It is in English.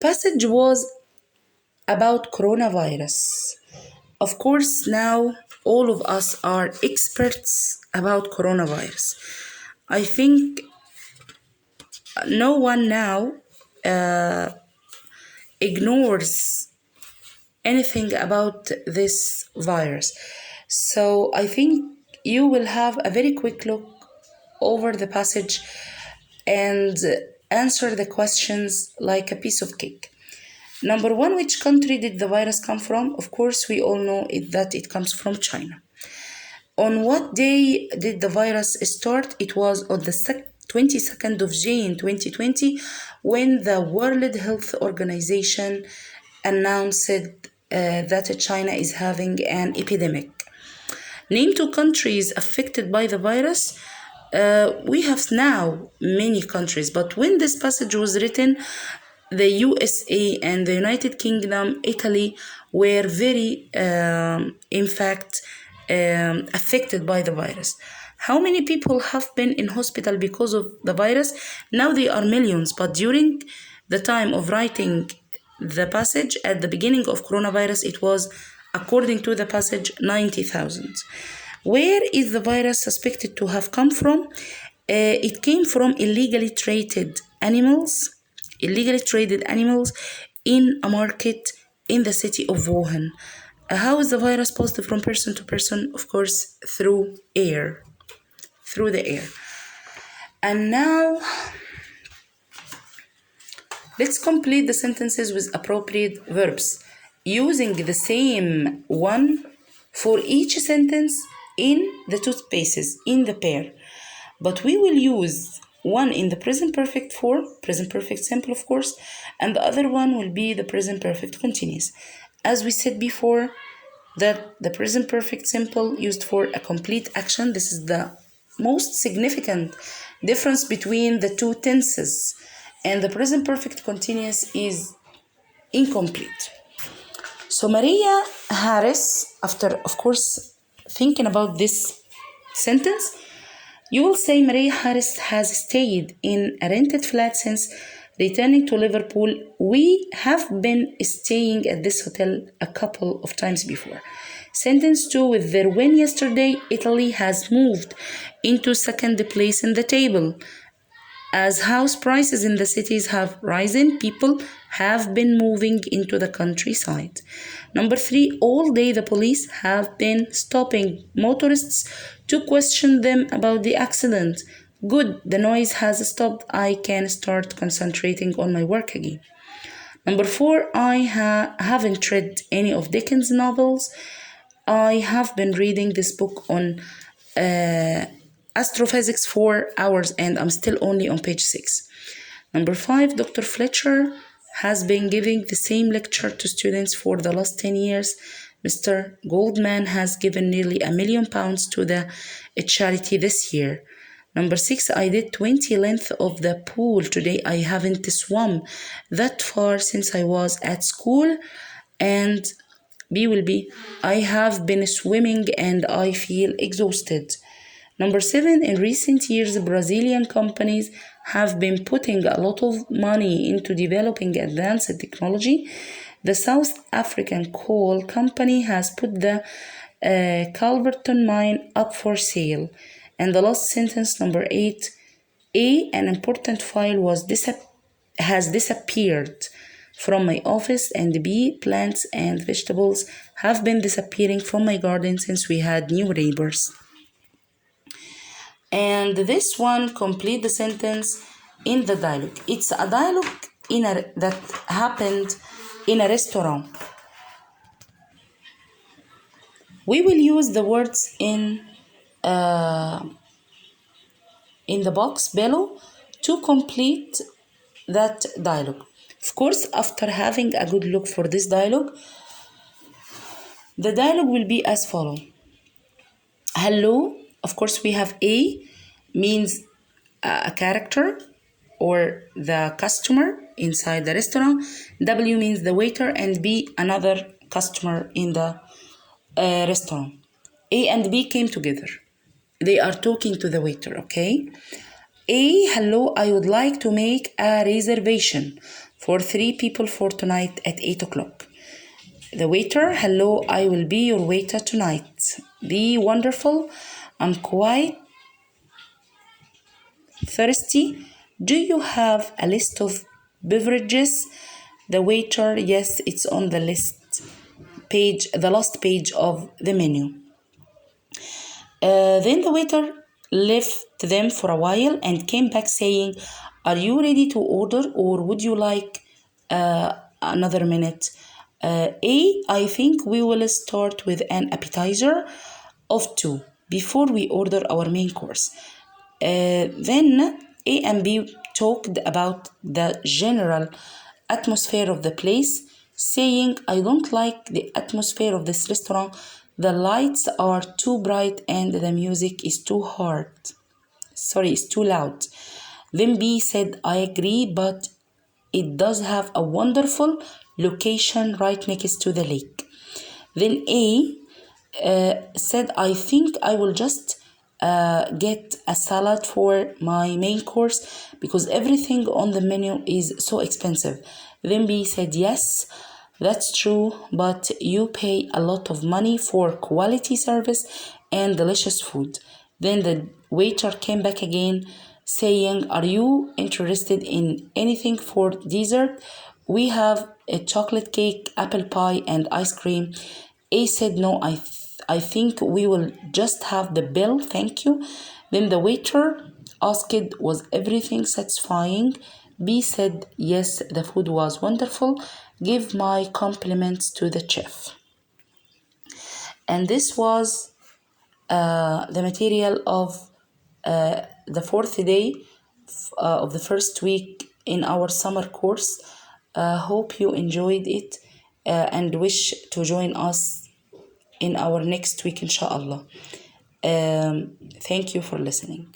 passage was about coronavirus. Of course, now all of us are experts about coronavirus. I think no one now ignores anything about this virus. So I think you will have a very quick look over the passage and answer the questions like a piece of cake. Number one, which country did the virus come from? Of course, we all know that it comes from China. On what day did the virus start? It was on the 22nd of June 2020 when the World Health Organization announced that China is having an epidemic. Name two countries affected by the virus. We have now many countries, but when this passage was written, the USA and the United Kingdom, Italy were very, in fact, affected by the virus. How many people have been in hospital because of the virus? Now they are millions, but during the time of writing the passage at the beginning of coronavirus, it was, according to the passage, 90,000. Where is the virus suspected to have come from? It came from illegally traded animals in a market in the city of Wuhan. How is the virus passed from person to person? Of course, through the air. And now, let's complete the sentences with appropriate verbs, using the same one for each sentence in the two spaces, in the pair. But we will use one in the present perfect form, present perfect simple, of course, and the other one will be the present perfect continuous. As we said before, that the present perfect simple used for a complete action. This is the most significant difference between the two tenses, and the present perfect continuous is incomplete. So Maria Harris, after of course thinking about this sentence, you will say Maria Harris has stayed in a rented flat since returning to Liverpool. We have been staying at this hotel a couple of times before. Sentence 2, with their win yesterday, Italy has moved into second place in the table. As house prices in the cities have risen, people have been moving into the countryside. Number 3, all day the police have been stopping motorists to question them about the accident. Good, the noise has stopped. I can start concentrating on my work again. Number 4, I haven't read any of Dickens' novels. I have been reading this book on astrophysics for hours and I'm still only on page 6. Number 5, Dr. Fletcher has been giving the same lecture to students for the last 10 years. Mr. Goldman has given nearly £1 million to the charity this year. Number 6, I did 20 length of the pool today. I haven't swum that far since I was at school. And B will be, I have been swimming and I feel exhausted. Number 7, in recent years, Brazilian companies have been putting a lot of money into developing advanced technology. The South African coal company has put the Calverton mine up for sale. And the last sentence, number 8, A, an important file has disappeared from my office, and B, plants and vegetables have been disappearing from my garden since we had new neighbors. And this one, complete the sentence in the dialogue. It's a dialogue that happened in a restaurant. We will use the words in the box below to complete that dialogue. Of course, after having a good look for this dialogue, the dialogue will be as follows. Hello, of course we have A, means a character or the customer inside the restaurant. W means the waiter, and B, another customer in the restaurant. A and B came together. They are talking to the waiter, okay? A, hello, I would like to make a reservation for 3 people for tonight at 8 o'clock. The waiter, hello, I will be your waiter tonight. Be wonderful. I'm quite thirsty. Do you have a list of beverages? The waiter, yes, it's on the list page, the last page of the menu. Then the waiter left them for a while and came back saying, are you ready to order or would you like another minute? I think we will start with an appetizer of 2 before we order our main course. Then A and B talked about the general atmosphere of the place, saying, I don't like the atmosphere of this restaurant. The lights are too bright and the music is too it's too loud. Then B said, I agree, but it does have a wonderful location right next to the lake. Then A said, I think I will just get a salad for my main course because everything on the menu is so expensive. Then B said, yes, that's true, but you pay a lot of money for quality service and delicious food. Then the waiter came back again saying, are you interested in anything for dessert? We have a chocolate cake, apple pie, and ice cream. A said, no, I think we will just have the bill, thank you. Then the waiter asked, was everything satisfying? B said, yes, the food was wonderful. Give my compliments to the chef. And this was the material of the 4th day of the first week in our summer course. Hope you enjoyed it and wish to join us in our next week, inshallah. Thank you for listening.